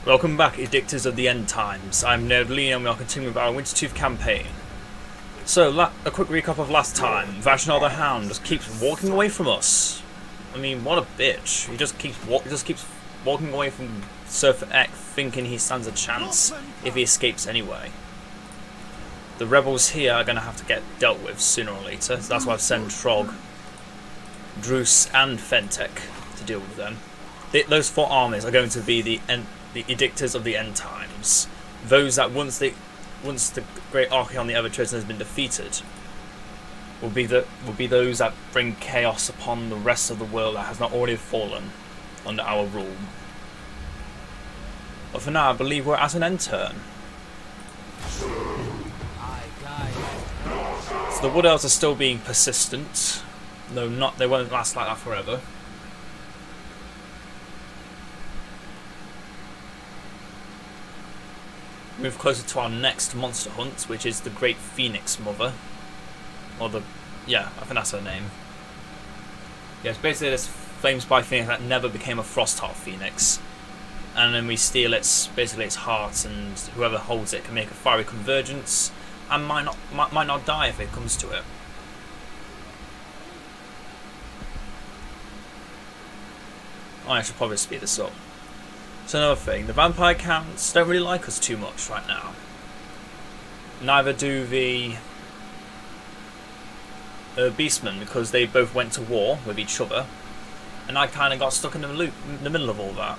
Welcome back, Edictors of the End Times. I'm Nerd Lee and we are continuing with our Wintertooth campaign. So, a quick recap of last time. Vashnar the Hound just keeps walking away from us. I mean, what a bitch. He just keeps walking away from Surfer Ek, thinking he stands a chance if he escapes anyway. The rebels here are going to have to get dealt with sooner or later, so that's why I've sent Trog, Druce and Fentek to deal with them. Those four armies are going to be the Edictors of the End Times. Those that once the great Archaon the Ever-Chosen has been defeated will be those that bring chaos upon the rest of the world that has not already fallen under our rule. But for now, I believe we're at an end turn. So the Wood Elves are still being persistent, though they won't last like that forever. Move closer to our next monster hunt, which is the Great Phoenix Mother. I think that's her name. Yeah, it's basically this flame spy phoenix that never became a Frostheart phoenix. And then we steal its heart, and whoever holds it can make a fiery convergence and might not die if it comes to it. I should probably speed this up. So another thing, the vampire counts don't really like us too much right now. Neither do the beastmen, because they both went to war with each other, and I kind of got stuck in the loop in the middle of all that.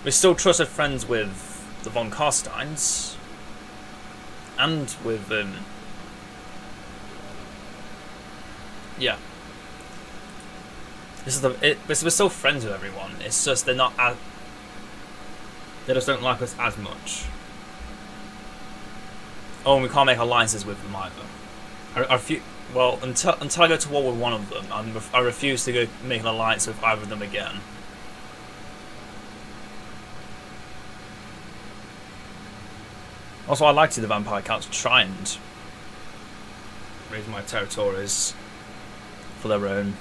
We're still trusted friends with the von Karsteins and with we're still friends with everyone. It's just they just don't like us as much. Oh, and we can't make alliances with them either. Until I go to war with one of them, I refuse to go make an alliance with either of them again. Also, I'd like to see the vampire counts try and raise my territories for their own.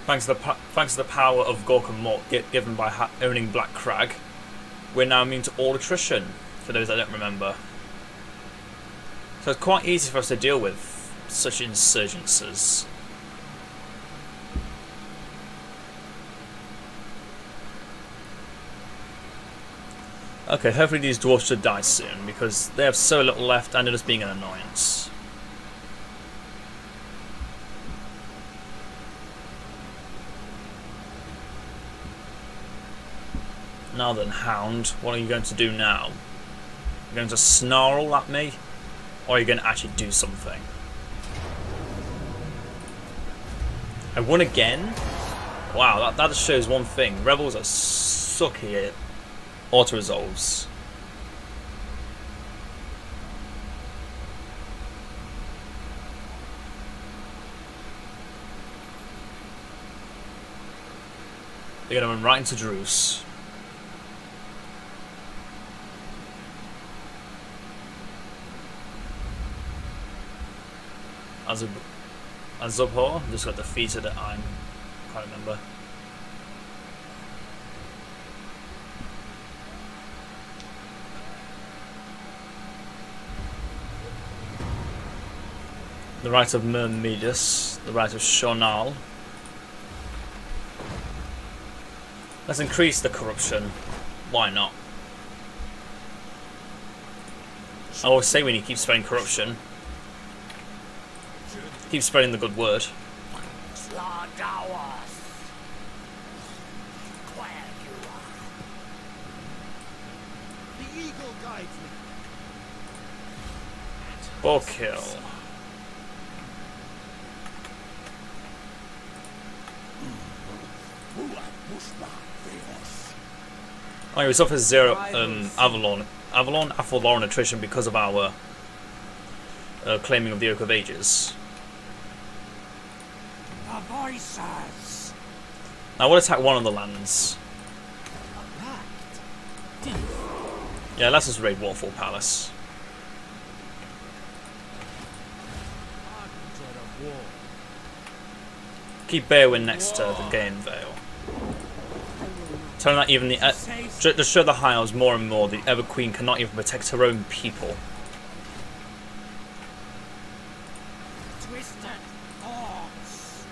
Thanks to the power of Gork and Mort given by owning Black Crag, we're now immune to all attrition, for those that don't remember. So it's quite easy for us to deal with such insurgencies. Okay, hopefully these dwarves should die soon, because they have so little left and they're just being an annoyance. Now then, Hound, what are you going to do now? You're going to snarl at me? Or are you going to actually do something? I won again? Wow, that just shows one thing. Rebels are sucky at auto-resolves. They're going to run right into Druce. Azubhor just got defeated at I can't remember. The right of Myrmidus, the right of Shonal. Let's increase the corruption. Why not? I always say we need to keep spreading corruption. Keep spreading the good word. Bull kill. Oh, we suffer 0 Avalon attrition because of our claiming of the Oak of Ages. Now we'll attack one of the lands. Yeah, let's just raid Waterfall Palace. Keep Beowyn next to the Game Vale. Telling that even the to show the High Elves more and more, the Ever Queen cannot even protect her own people. Twisted thoughts.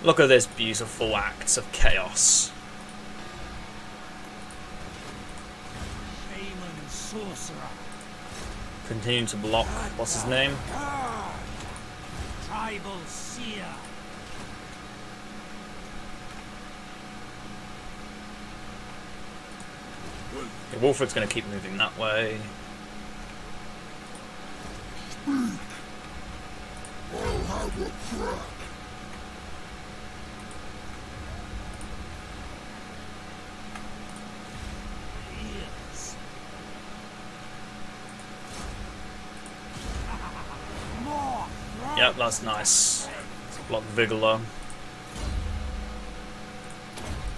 Look at this beautiful act of chaos. Shaman sorcerer. Continuing to block. What's his name? Tribal seer. Okay, Wolfred's going to keep moving that way. I'll have a crack. Ears. More. Yep, that's nice. Block Vigala.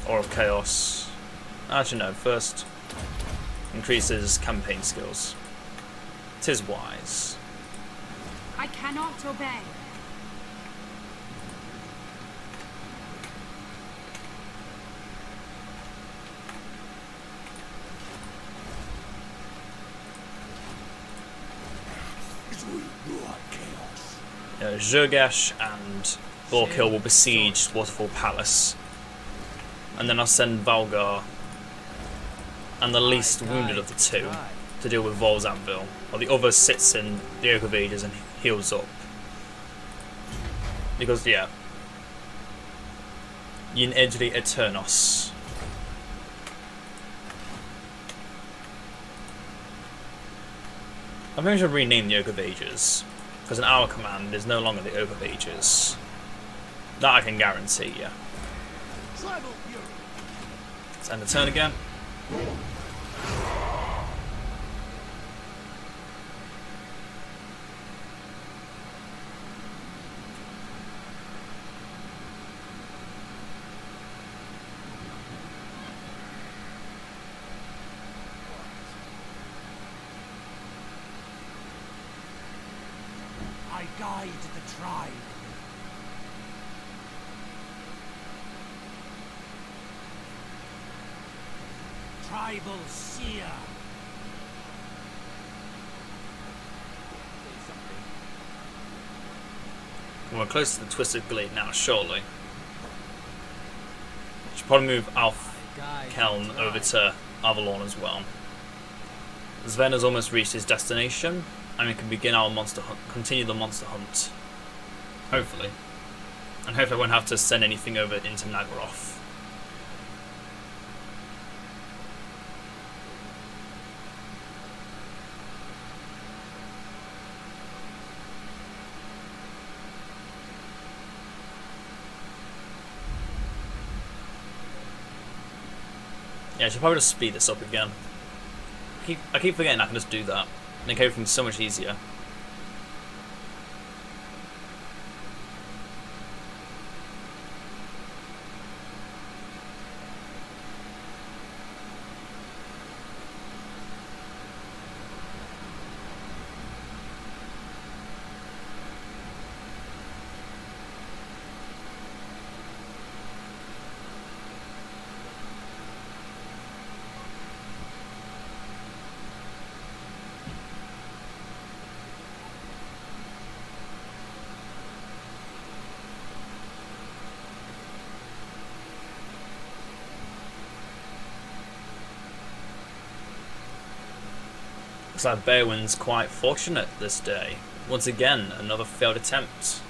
Or of Chaos. Actually no, first increases campaign skills. 'Tis wise. I cannot obey. It will not chaos. Jurgesh and Borkill will besiege Waterfall Palace. And then I'll send Valgar and the least wounded of the two to deal with Vol's Anvil, while the other sits in the Oak of Ages and heals up. Because, yeah, Yin Edgely Eternos. I think I should rename the Oak of Ages, because in our command is no longer the Oak of Ages. That I can guarantee, yeah. Tribal fury. Let's end the turn again. I guide the tribe. Tribal seer. We're close to the Twisted Glade now, surely. Should probably move Alf Keln over to Avalon as well. Sven has almost reached his destination, and we can begin our monster hunt, continue the monster hunt. Hopefully. And hopefully I won't have to send anything over into Naggaroth. Yeah, I should probably just speed this up again. I keep forgetting I can just do that. Make everything so much easier. Looks like Beowyn's quite fortunate this day. Once again, another failed attempt.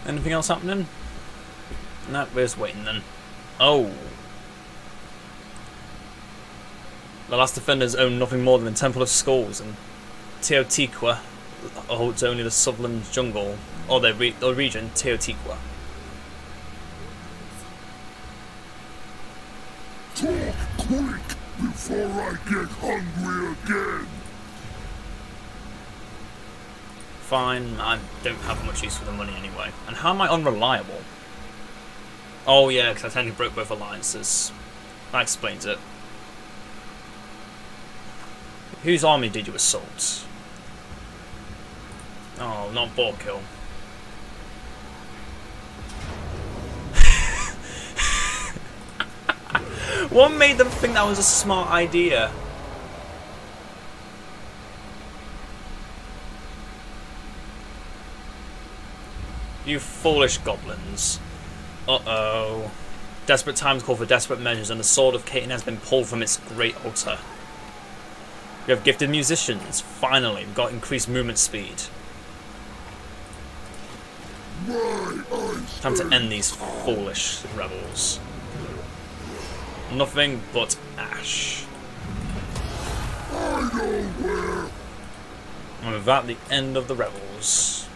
Anything else happening? No, we're just waiting then. Oh! The last defenders own nothing more than the Temple of Skulls, and Teotihuacan holds only the Sutherland Jungle, or the region Teotihuacan. Talk quick before I get hungry again. Fine, I don't have much use for the money anyway. And how am I unreliable? Oh yeah, because I technically broke both alliances. That explains it. Whose army did you assault? Oh, not Borkill. What made them think that was a smart idea? You foolish goblins. Uh-oh. Desperate times call for desperate measures, and the sword of Cain has been pulled from its great altar. We have gifted musicians. Finally, we've got increased movement speed. Time to end these foolish rebels. Nothing but ash. And with that, the end of the rebels.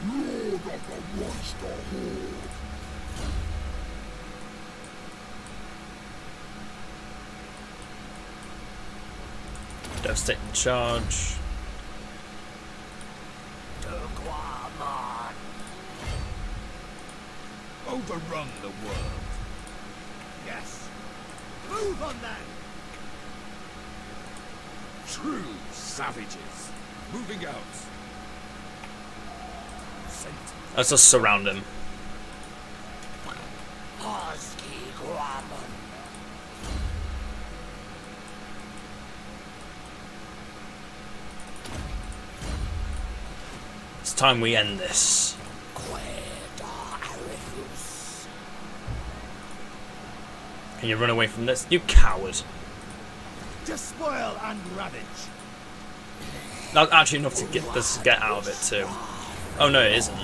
Lord of the monster horde. Devastating charge. Overrun the world. Yes. Move on then. True savages. Moving out. Let's just surround him. It's time we end this. Can you run away from this? You coward. Despoil and ravage. That's actually enough to get out of it too. Oh no, it isn't.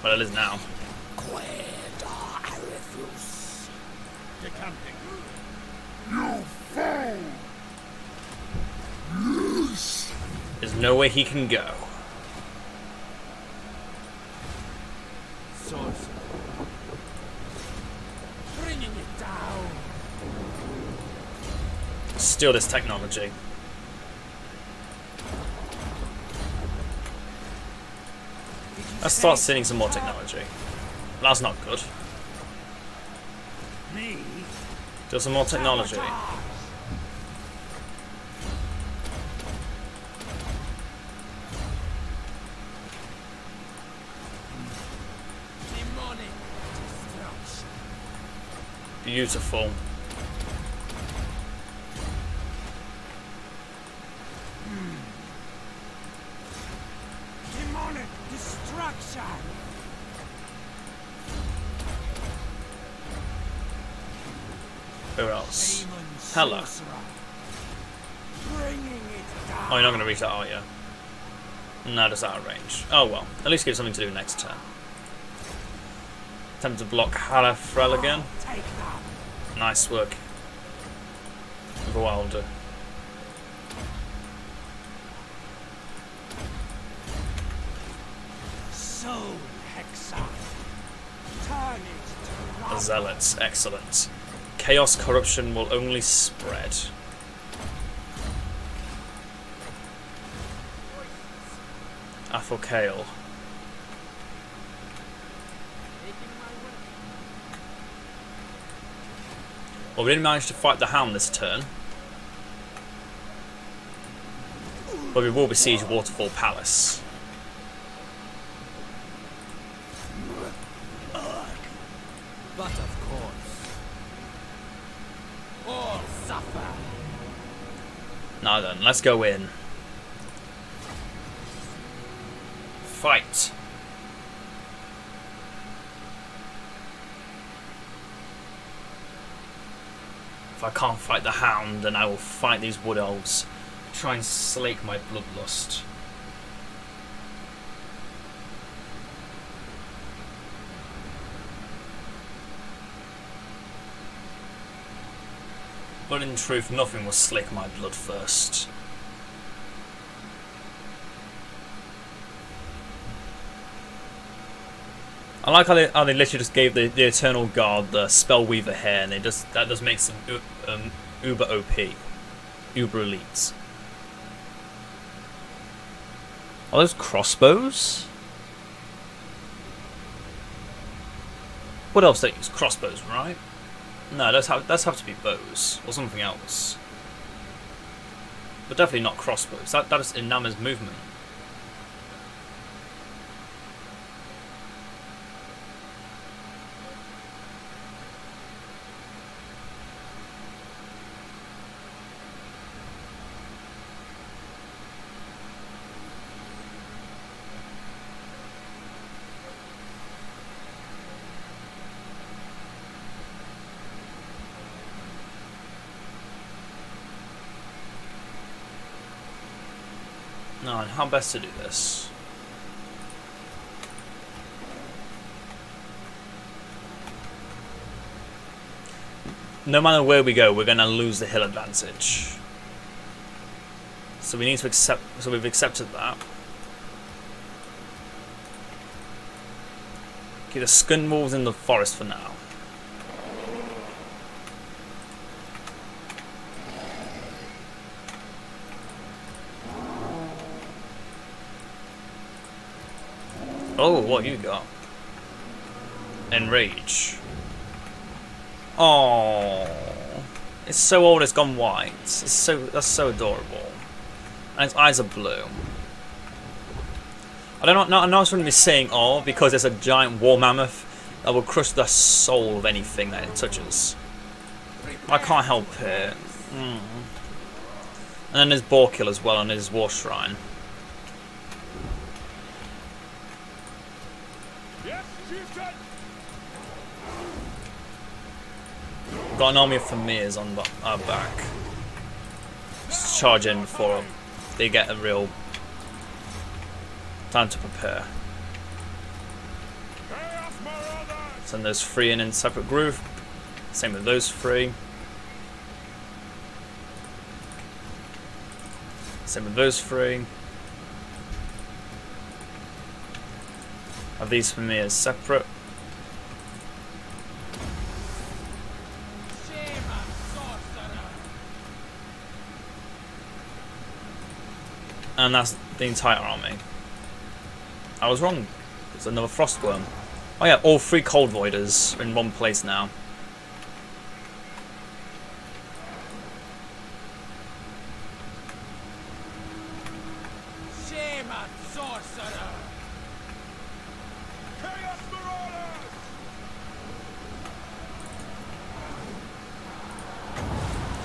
Well, it is now. Decamping. You fool! Yes! There's no way he can go. Sorcerer. Bringing it down. Steal this technology. Let's start stealing some more technology. That's not good. Me? Do some more technology. Demonic destruction. Beautiful. Demonic destruction. Who else? Demon Hella. sorcerer. Bringing it down. Oh, you're not going to reach that, are you? No, that's out of range. Oh well. At least give something to do next turn. Attempt to block Halafrel again. Take that. Nice work. Wilder. Soul Hexa. Turn it to rubble. Zealots. Excellent. Chaos corruption will only spread. Athelkale. Well, we didn't manage to fight the Hound this turn. But we will besiege Waterfall Palace. But of course, all suffer. Now then, let's go in. Fight. If I can't fight the Hound, then I will fight these Wood Elves. Try and slake my bloodlust. But in truth, nothing will slake my blood first. I like how they literally just gave the Eternal Guard the Spellweaver hair, and that just makes them uber OP, uber elites. Are those crossbows? What else they use? Crossbows, right? No, those have to be bows or something else. But definitely not crossbows. That is Inama's movement. No, and how best to do this? No matter where we go, we're gonna lose the hill advantage. So we need to accept. So we've accepted that. Okay, the skun wolves in the forest for now. Oh, what you got? Enrage. Oh, it's so old. It's gone white. That's so adorable. And its eyes are blue. I know I shouldn't be saying "oh" because it's a giant war mammoth that will crush the soul of anything that it touches. I can't help it. And then there's Borkill as well on his war shrine. Got an army of Famirs on our back. Just charge in before they get a real time to prepare. Send those three in separate group. Same with those three. Same with those three. Have these Famirs separate. And that's the entire army. I was wrong. There's another Frostworm. Oh yeah, all three Cold Voiders are in one place now.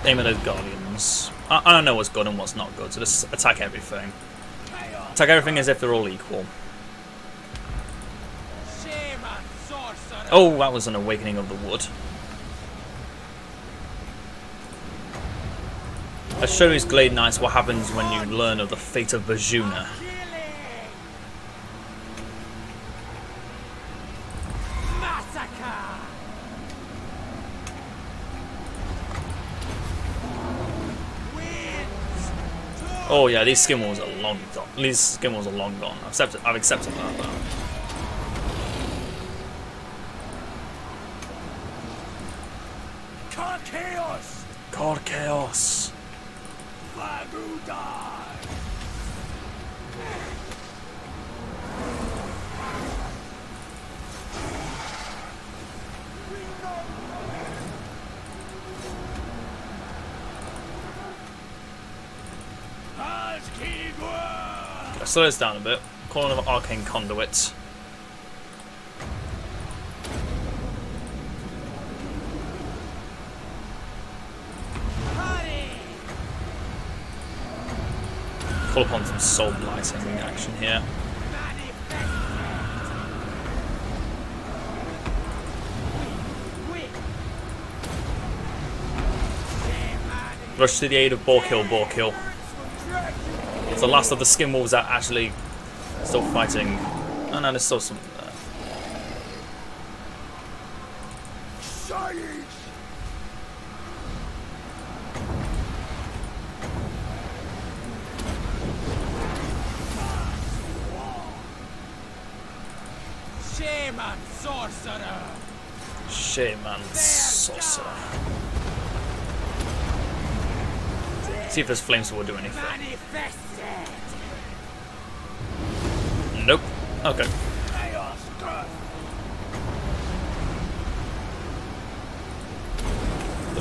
Aim at those Guardians. I don't know what's good and what's not good, so just attack everything. Attack everything as if they're all equal. Oh, that was an awakening of the wood. Let's show these Glade Knights what happens when you learn of the fate of Bajuna. Oh yeah, these skin walls are long gone. These skin walls are long gone. I've accepted that though. Car chaos! God, chaos. Who die? Let's slow this down a bit. Call another arcane conduit. Pull upon some soul blighting action here. Rush to the aid of Borkill. It's the last of the skin wolves that actually still fighting. Oh no, there's still some there. Shaman sorcerer! Shaman sorcerer. See if this flamesword will do anything. Nope. Okay.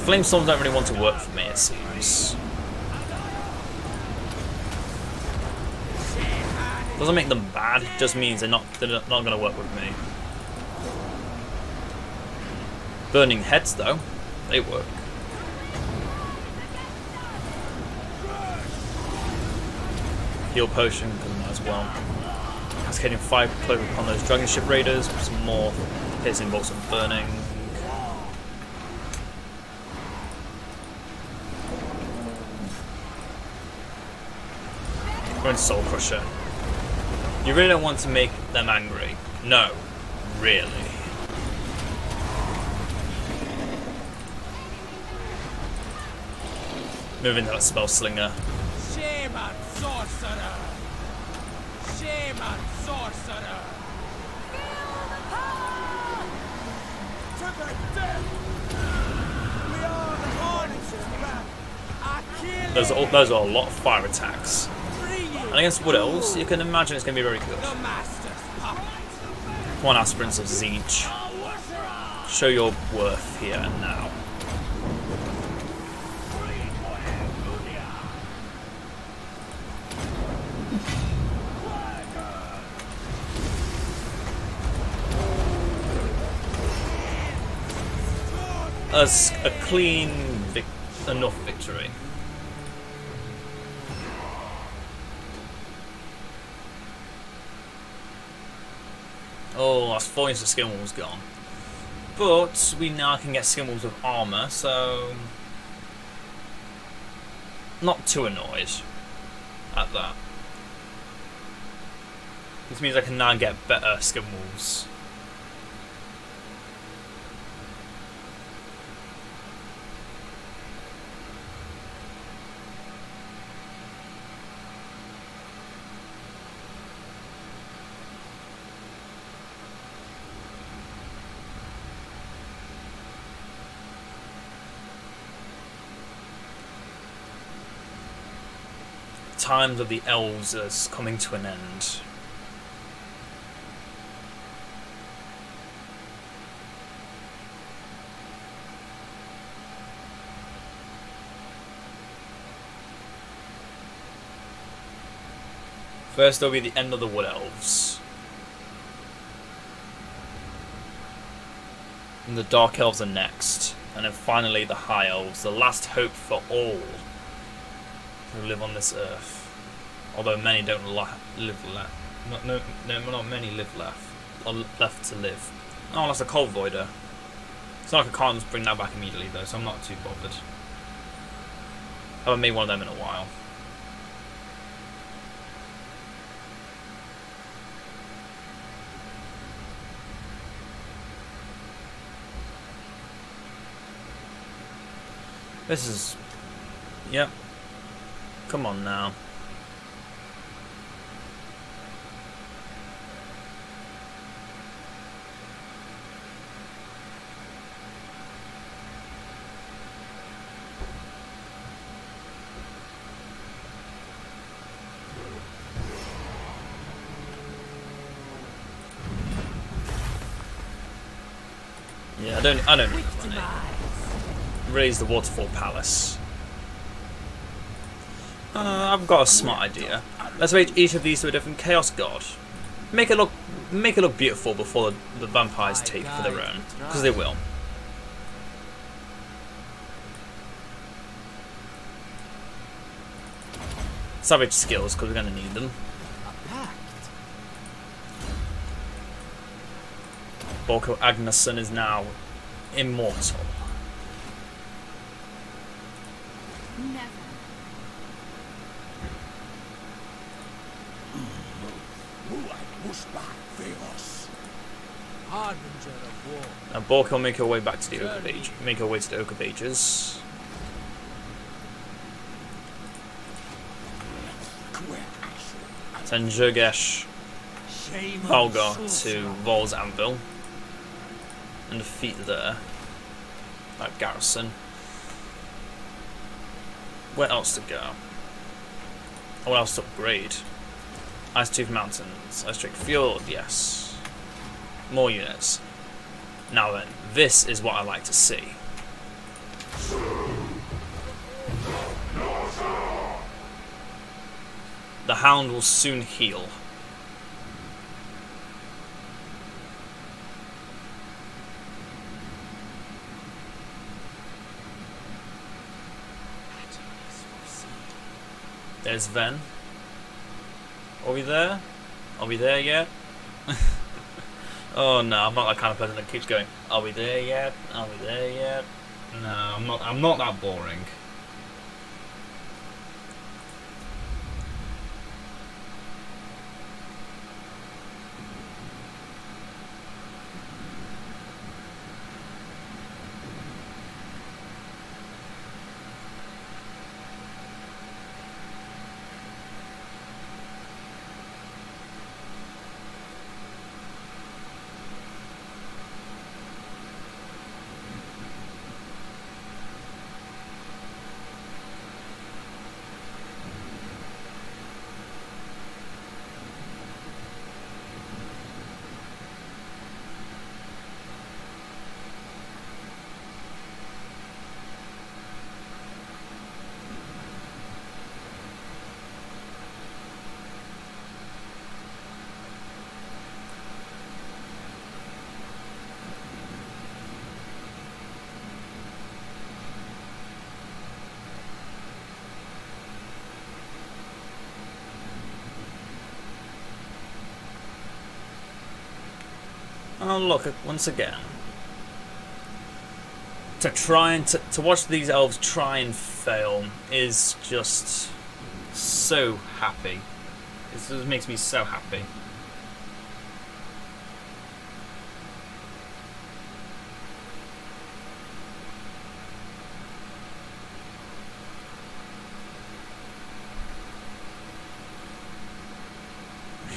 Flamestorms don't really want to work for me, it seems. Doesn't make them bad, just means they're not going to work with me. Burning heads, though, they work. Heal potion, might as well. Cascading fire cloak upon those dragon ship raiders. Some more piercing bolts of burning. We're in Soul Crusher. You really don't want to make them angry. No, really. Move into that spell slinger. Shaman sorcerer! Shaman sorcerer! To the death! We are the harness I kill Those are a lot of fire attacks. And against Wood Elves, you can imagine it's going to be very good. the master's puppet! Come on, aspirants of Siege. Show your worth here and now. As a clean enough victory. Oh, that's 4 inches of skin walls gone. But we now can get skin walls with armor, so not too annoyed at that. This means I can now get better skin walls. Times of the elves is coming to an end. First there'll be the end of the Wood Elves. And the Dark Elves are next. And then finally the High Elves, the last hope for all who live on this earth. Although many don't live left. Not many live left. Or left to live. Oh, that's a Cold Voider. It's not like I can't just bring that back immediately though, so I'm not too bothered. I haven't made one of them in a while. This is... Yep. Come on now. Yeah, I don't need the money. Raise the Waterfall Palace. I've got a smart idea. Let's raise each of these to a different Chaos God. Make it look beautiful before the vampires take for their own, because they will. Savage skills, because we're going to need them. Borko Agnason is now immortal. Never. Harbinger of war. Now Borko will make her way back to the Oak of Ages. Make her way to the Oak of Ages. Send Jurgesh Valgar to Vol's Anvil and defeat that garrison. Where else to go? Oh, what else to upgrade? Icetooth Mountains, Ice Drake Fjord, yes. More units. Now then, this is what I like to see. The hound will soon heal. There's Ven. Are we there? Are we there yet? Oh no, I'm not that kind of person that keeps going, are we there yet? Are we there yet? No, I'm not that boring. Oh look, once again. To watch these elves try and fail is just so happy. It just makes me so happy.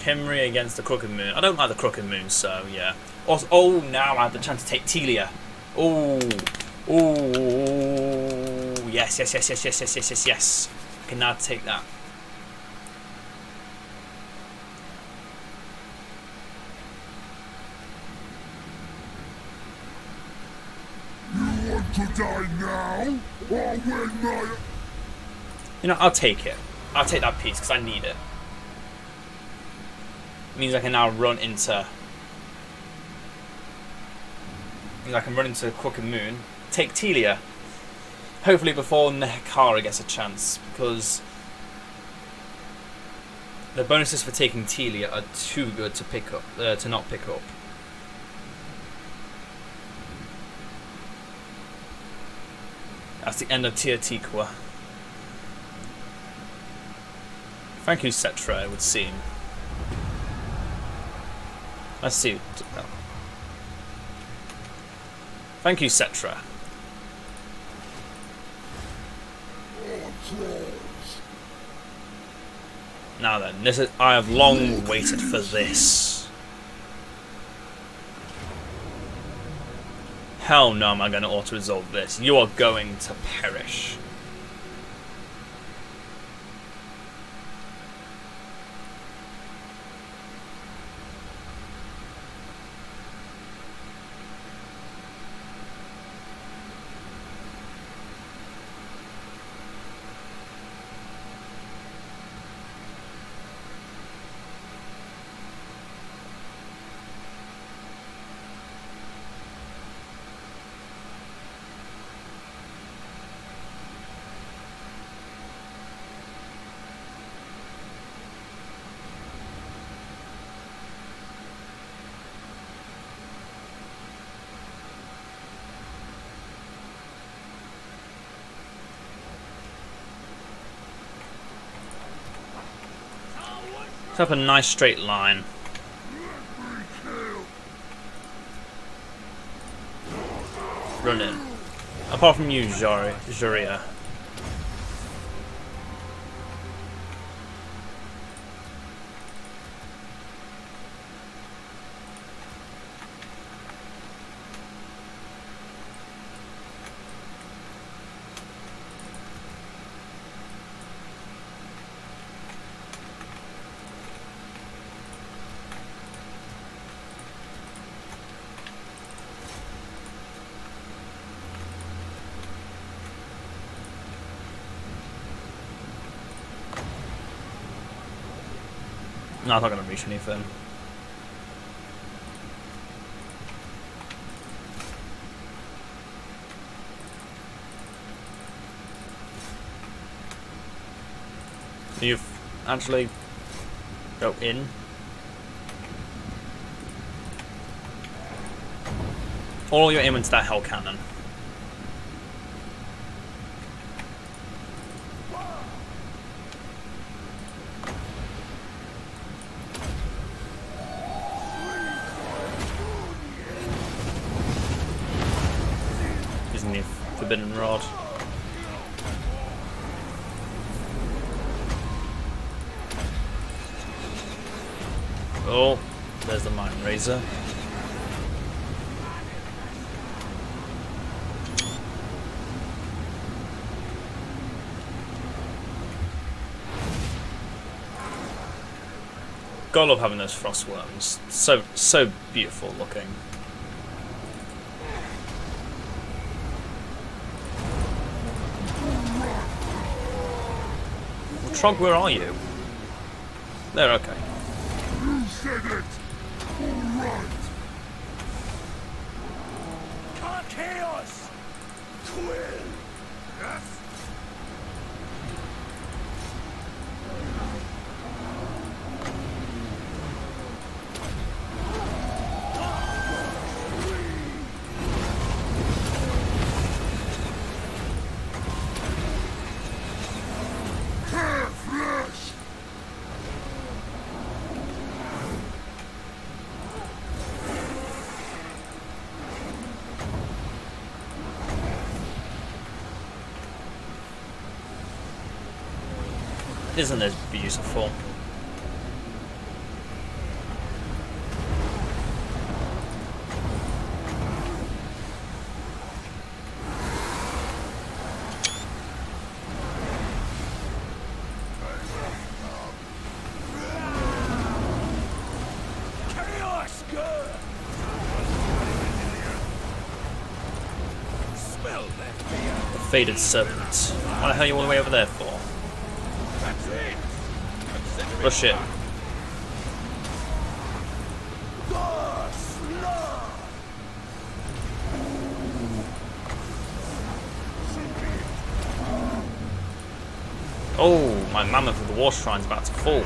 Himri against the Crooked Moon. I don't like the Crooked Moon, so yeah. Also, oh, now I have the chance to take Telia. Oh, oh, yes, yes, yes, yes, yes, yes, yes, yes, yes. I can now take that. You want to die now? Or when my... You know, I'll take it. I'll take that piece because I need it. It means I can now run into... I can run into Crooked Moon, take Telia, hopefully before Nehekara gets a chance, because the bonuses for taking Telia are too good to pick up, to not pick up. That's the end of Tia Tikwa. Thank you, Cetra, it would seem. Let's see. Oh. Thank you, Cetra. Now then, I have long waited for this. Hell no, am I going to auto-resolve this. You are going to perish. Set up a nice straight line. Run in. Apart from you, Juria. No, I'm not going to reach anything. You've actually go in. Or you're aiming to that hell cannon. Using the forbidden rod. Oh, there's the mine razor. Gotta love having those frost worms. So beautiful looking. Well, Trog, where are you? There, okay. You said it! Alright! Chaos! Quill! Yes? Hair flesh! Isn't this beautiful? Chaos! Good! Smell that fear! The faded serpent. What the hell are you all the way over there for? That's it! Rush it. The slug! Oh, my mammoth of the war shrine's about to fall.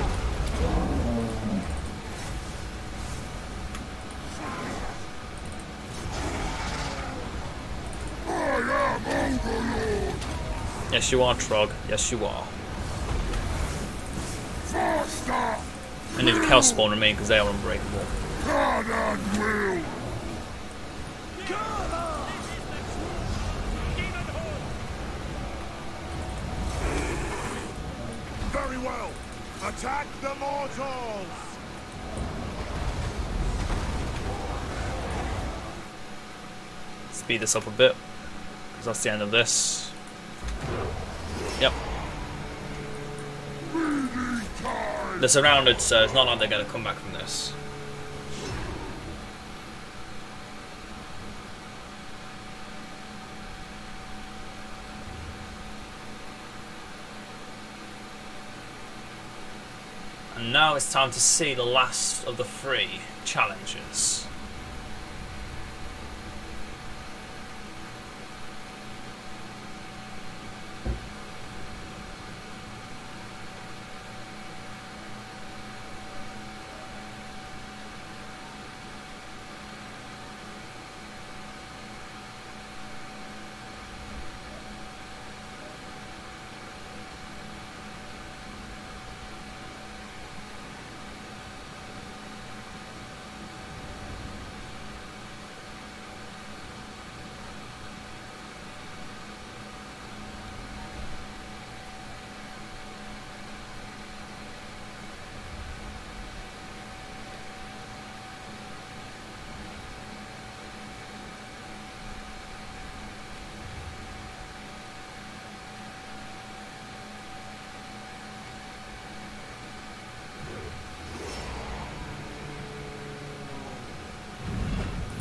Yes, you are, Trog. Yes, you are. Faster! Only the Chaos Spawn remain because they are unbreakable. God and will! Very well! Attack the mortals! Speed this up a bit because that's the end of this. Yep. They're surrounded, so it's not like they're going to come back from this. And now it's time to see the last of the 3 challenges.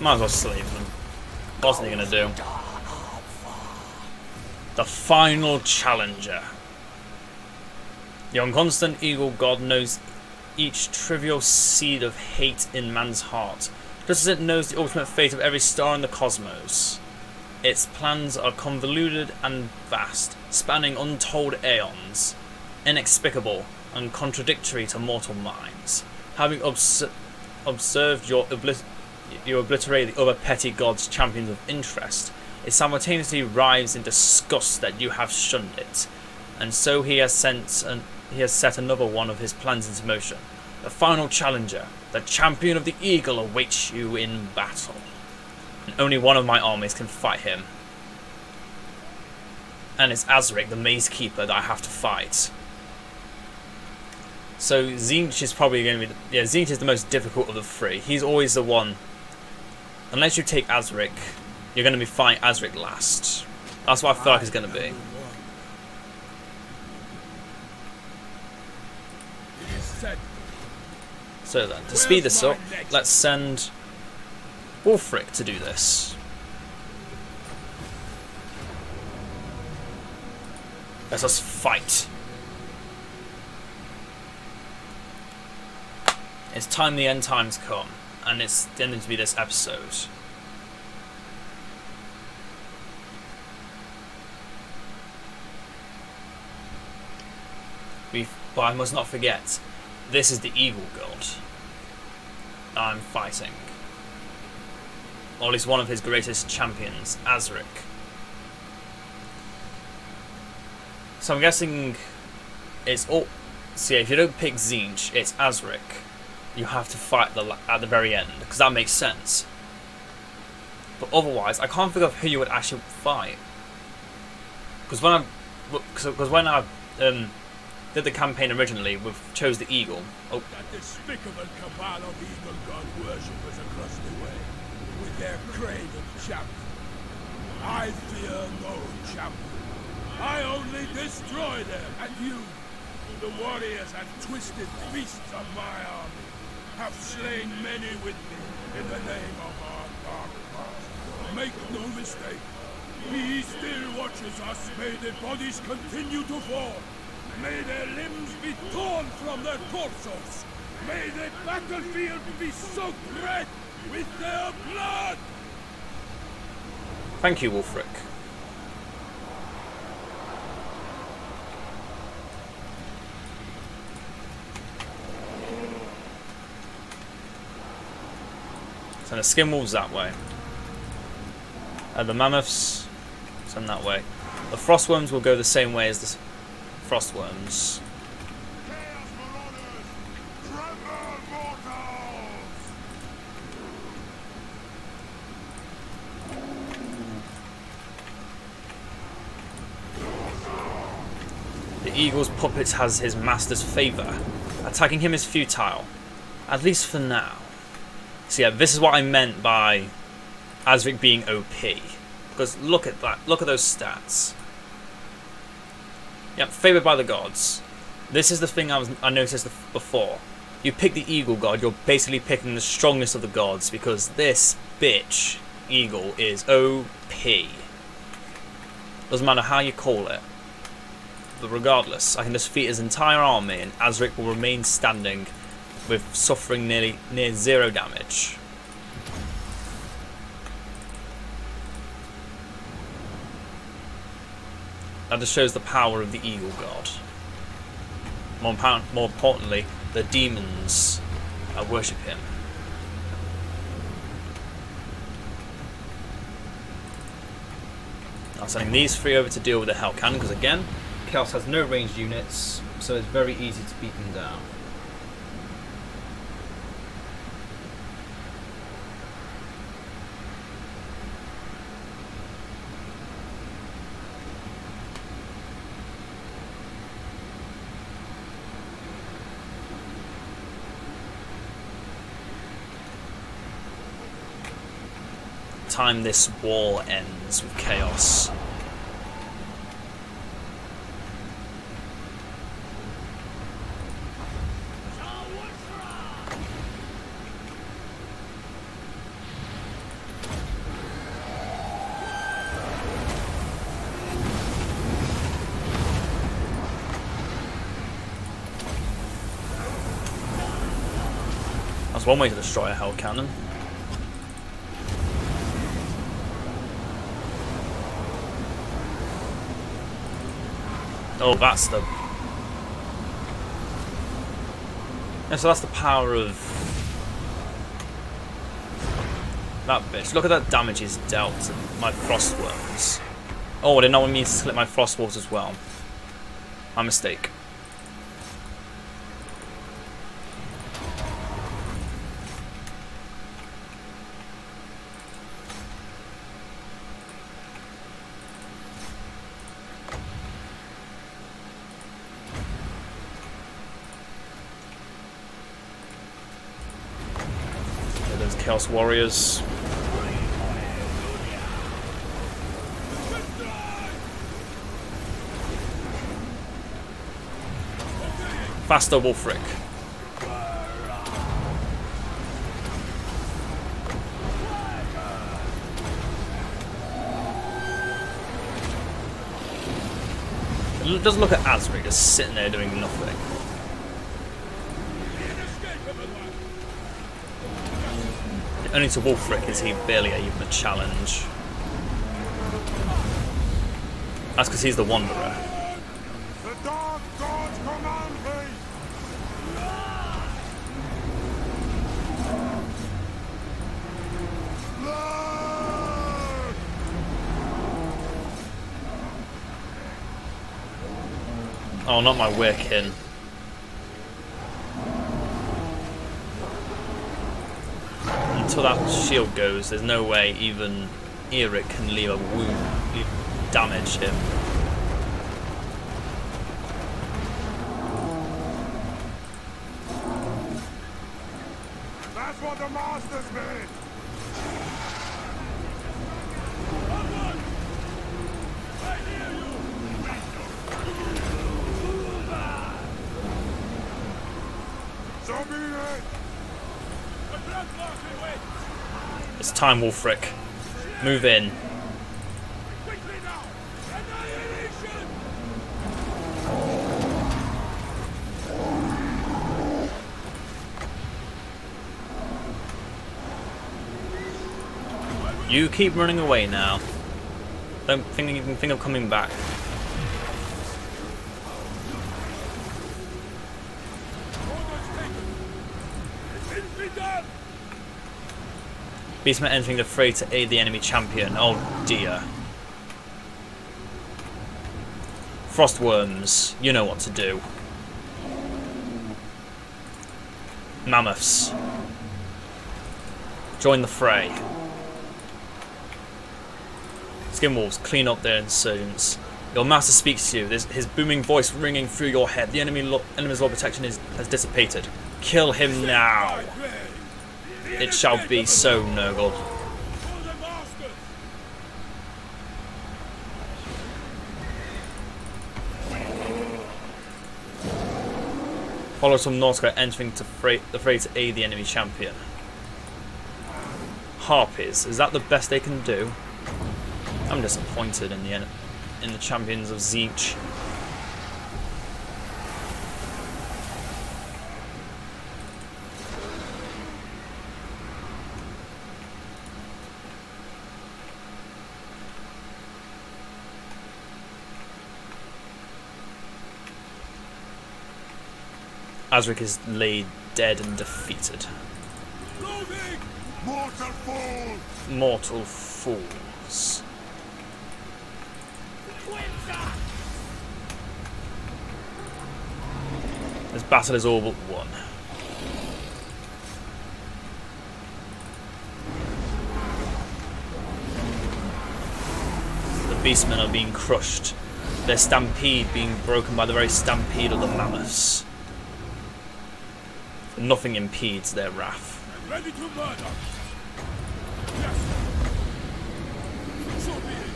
Might as well sleeve them. What's he gonna do? The final challenger. The unconstant eagle god knows each trivial seed of hate in man's heart, just as it knows the ultimate fate of every star in the cosmos. Its plans are convoluted and vast, spanning untold aeons, inexplicable and contradictory to mortal minds. Having observed you obliterate the other petty gods' champions of interest, it simultaneously writhes in disgust that you have shunned it, and so he has set another one of his plans into motion. The final challenger, the champion of the eagle, awaits you in battle. And only one of my armies can fight him. And it's Azric, the Maze Keeper, that I have to fight. So Tzeentch is probably going to be... Yeah, Tzeentch is the most difficult of the three. He's always the one... Unless you take Azric, you're going to be fighting Azric last. That's what I feel like it's going to be. It is said, So then, to speed this up, let's send Wulfric to do this. Let us fight. It's time the end times come, and it's ending to be this episode. But I must not forget, this is the Eagle God I'm fighting. Or at least one of his greatest champions, Azric. So I'm guessing it's all... So yeah, if you don't pick Tzeentch, it's Azric. You have to fight at the very end, because that makes sense. But otherwise, I can't think of who you would actually fight. Because when I did the campaign originally, we chose the Eagle. Oh. That despicable cabal of eagle god worshippers across the way, with their craven champion. I fear no champion. I only destroy them, and you, the warriors and twisted beasts of my army, have slain many with me in the name of our dark past. Make no mistake, he still watches us. May their bodies continue to fall. May their limbs be torn from their torsos. May the battlefield be soaked red with their blood! Thank you, Wulfric. Send the skin wolves that way. The mammoths, send that way. The frostworms will go the same way as the frostworms. Chaos Marauders! Tremble, mortals! The eagle's puppet has his master's favour. Attacking him is futile. At least for now. So yeah, this is what I meant by Azric being OP. Because look at that. Look at those stats. Yep, favoured by the gods. This is the thing I noticed before. You pick the eagle god, you're basically picking the strongest of the gods, because this bitch eagle is OP. Doesn't matter how you call it. But regardless, I can defeat his entire army and Azric will remain standing with suffering near 0 damage. That just shows the power of the eagle god. More importantly, the demons worship him. Now sending these 3 over to deal with the Hell Cannon, because again, Chaos has no ranged units, so it's very easy to beat them down. Time this war ends with Chaos. That's one way to destroy a hell cannon. Oh, that's the... Yeah, so that's the power of... that bitch. Look at that damage he's dealt to my frostworms. Oh, I did not want me to split my frostwolves as well. My mistake. Those Chaos Warriors. Faster, Wulfric. Just look at Azri just sitting there doing nothing. Only to Wulfric is he barely even a challenge. That's because he's the Wanderer. The dark gods command me! Lord! Oh, not my Wyrkin. Until that shield goes, there's no way even Eric can leave a wound, damage him. That's what the masters mean! So be it! It's time, Wulfric. Move in. Quickly now! Annihilation! You keep running away now. Don't think you can think of coming back. Beastmen entering the fray to aid the enemy champion. Oh dear. Frostworms, you know what to do. Mammoths, join the fray. Skinwolves, clean up their insurgents. Your master speaks to you, his booming voice ringing through your head. The enemy's law protection has dissipated. Kill him now. It shall be so, Nurgle. Followers from Northcote entering the fray to aid the enemy champion. Harpies, is that the best they can do? I'm disappointed in the champions of Zeech. Azric is laid dead and defeated. Looming! Mortal fool! Mortal fools. This battle is all but won. The beastmen are being crushed, their stampede being broken by the very stampede of the mammoths. Nothing impedes their wrath. Ready to murder! Yes! So be it!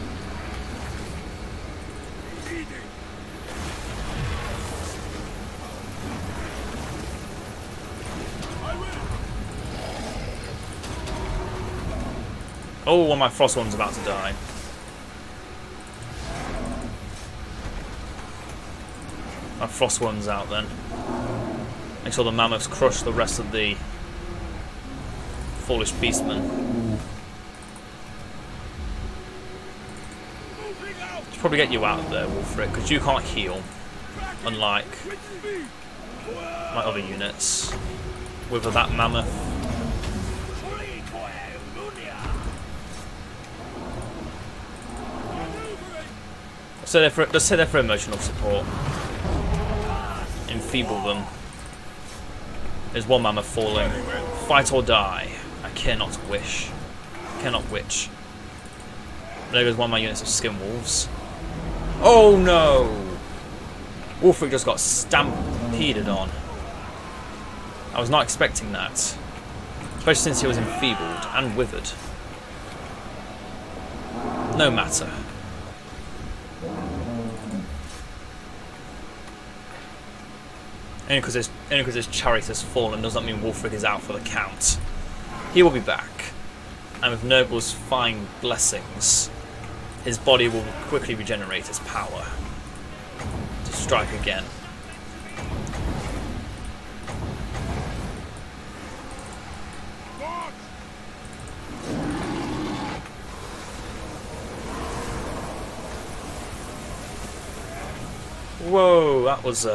Eating! I will! Oh, well, my frost one's about to die. My frost one's out then. Make sure the mammoths crush the rest of the foolish beastman. Should probably get you out of there, Wolfric, because you can't heal, unlike my other units. With that mammoth. So let's say they're for emotional support. Enfeeble them. There's one mammoth falling. Fight or die. I cannot wish. Cannot witch. There goes one of my units of skin wolves. Oh no! Wolfric just got stampeded on. I was not expecting that. Especially since he was enfeebled and withered. No matter. Only because his chariot has fallen does not mean Wolfric is out for the count. He will be back, and with Nurgle's fine blessings, his body will quickly regenerate its power to strike again. Whoa, that was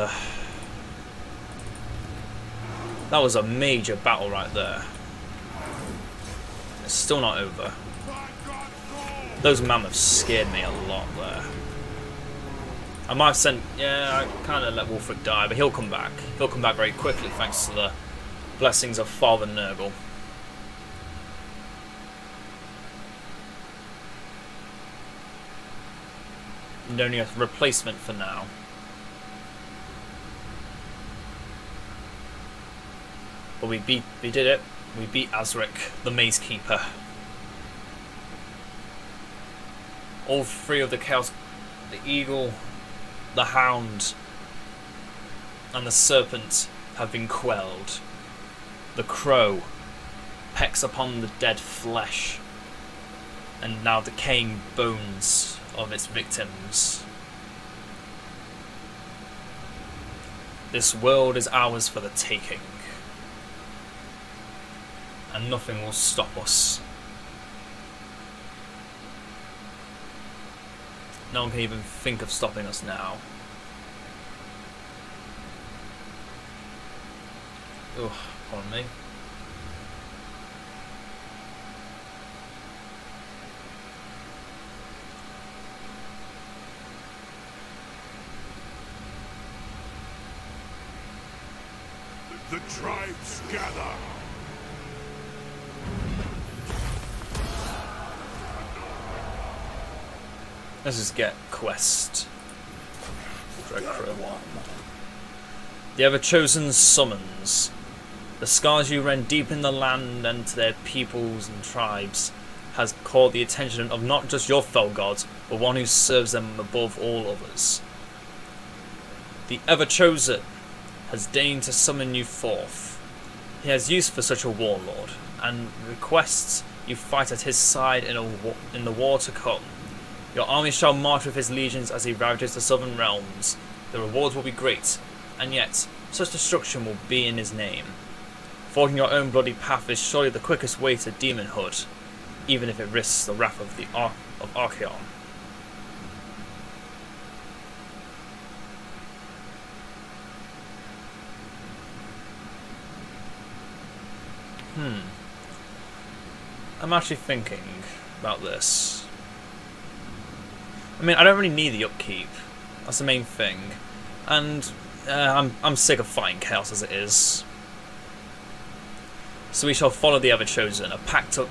a major battle right there. It's still not over. Those mammoths scared me a lot there. I might have sent... Yeah, I kind of let Wolfric die, but he'll come back. He'll come back very quickly thanks to the blessings of Father Nurgle. And only a replacement for now. But we did it. We beat Azric, the Maze Keeper. All three of the Chaos, the Eagle, the Hound, and the Serpent have been quelled. The Crow pecks upon the dead flesh and now decaying bones of its victims. This world is ours for the taking. And nothing will stop us. No one can even think of stopping us now. Ugh, pardon me. The tribes gather. Let's just get quest. The Ever-Chosen summons. The scars you rend deep in the land and to their peoples and tribes has caught the attention of not just your fell gods, but one who serves them above all others. The Ever-Chosen has deigned to summon you forth. He has use for such a warlord, and requests you fight at his side in the war to come. Your army shall march with his legions as he ravages the southern realms. The rewards will be great, and yet such destruction will be in his name. Forging your own bloody path is surely the quickest way to demonhood, even if it risks the wrath of Archaon. I'm actually thinking about this. I mean, I don't really need the upkeep. That's the main thing. And I'm sick of fighting chaos as it is. So we shall follow the Ever-Chosen, a pact of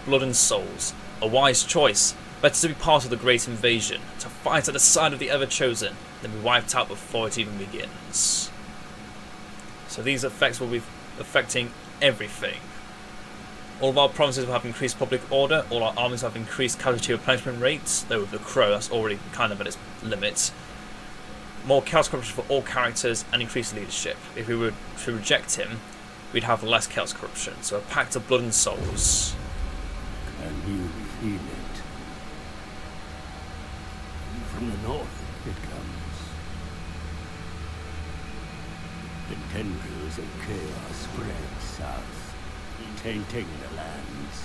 blood and souls. A wise choice. Better to be part of the great invasion. To fight at the side of the Ever-Chosen than be wiped out before it even begins. So these effects will be affecting everything. All of our provinces will have increased public order, all our armies have increased casualty replenishment rates, though with the Crow that's already kind of at its limit. More chaos corruption for all characters and increased leadership. If we were to reject him, we'd have less chaos corruption, so a pact of blood and souls. Can you feel it? From the north it comes. The tendrils of chaos spread south. tainting the lands.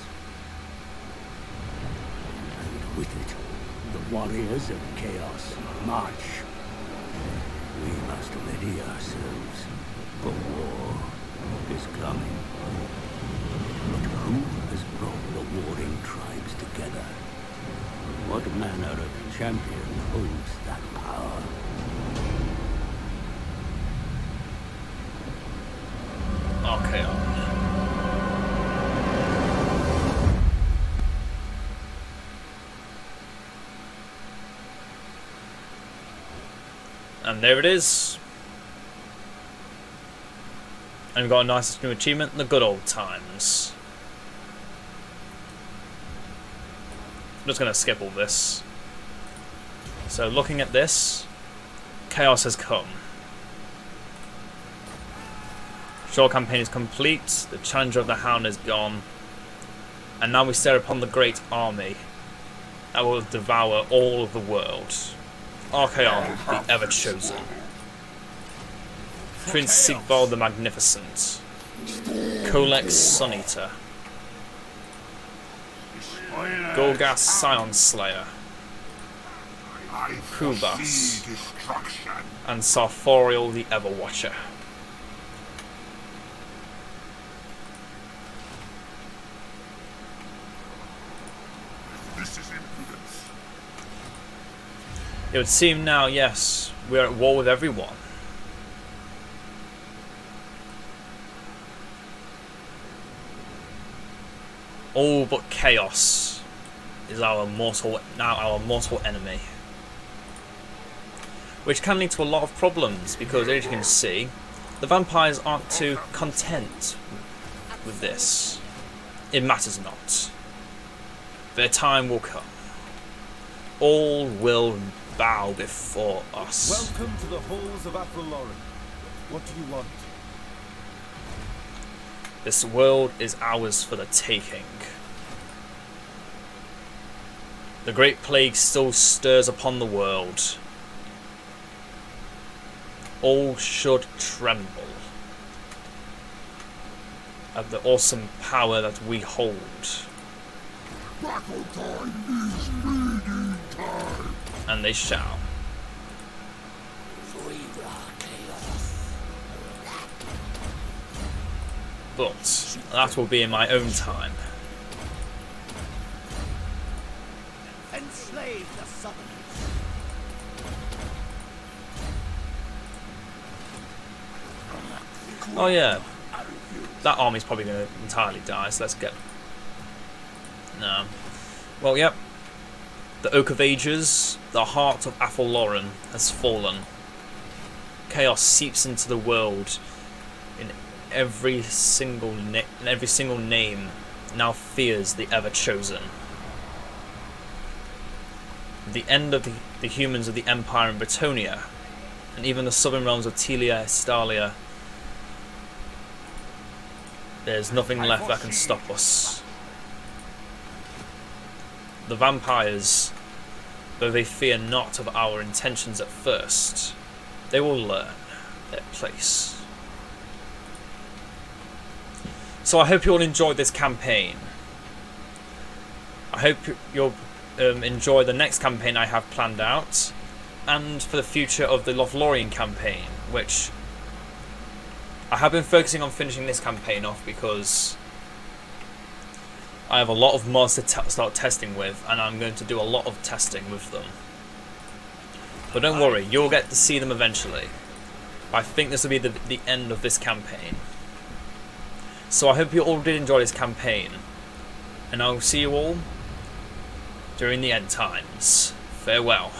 And with it, the warriors of chaos march. We must ready ourselves, for war is coming. But who has brought the warring tribes together? What manner of champion holds that power? Archaon. And there it is. And we've got a nice new achievement, the good old times. I'm just going to skip all this. So looking at this, chaos has come. Shore campaign is complete, the Challenger of the Hound is gone, and now we stare upon the great army that will devour all of the world. Archaon, the Ever-Chosen. Prince Sigvald the Magnificent. Kolex Suneater. Golgas Scion Slayer. Kubas. And Sarforial the Everwatcher. This is impudence. It would seem now, yes, we are at war with everyone. All but chaos is our mortal enemy. Which can lead to a lot of problems, because as you can see, the vampires aren't too content with this. It matters not. Their time will come. All will bow before us. Welcome to the halls of Athaloran. What do you want? This world is ours for the taking. The Great Plague still stirs upon the world. All should tremble at the awesome power that we hold. Battle time is bleeding time. And they shall. But that will be in my own time. Enslave the Southerners. Oh yeah, that army's probably going to entirely die, so let's get... No. Well, yep. The Oak of Ages, the heart of Athaloran, has fallen. Chaos seeps into the world in every single name now fears the Ever-Chosen. The end of the humans of the Empire in Bretonia, and even the southern realms of Telia Estalia. There's nothing left that can stop us. The vampires, though they fear not of our intentions at first, they will learn their place. So I hope you all enjoyed this campaign. I hope you'll enjoy the next campaign I have planned out, and for the future of the Lothlorien campaign, which I have been focusing on finishing this campaign off because I have a lot of mods to start testing with, and I'm going to do a lot of testing with them. But don't worry, you'll get to see them eventually. I think this will be the end of this campaign. So I hope you all did enjoy this campaign, and I'll see you all during the end times. Farewell.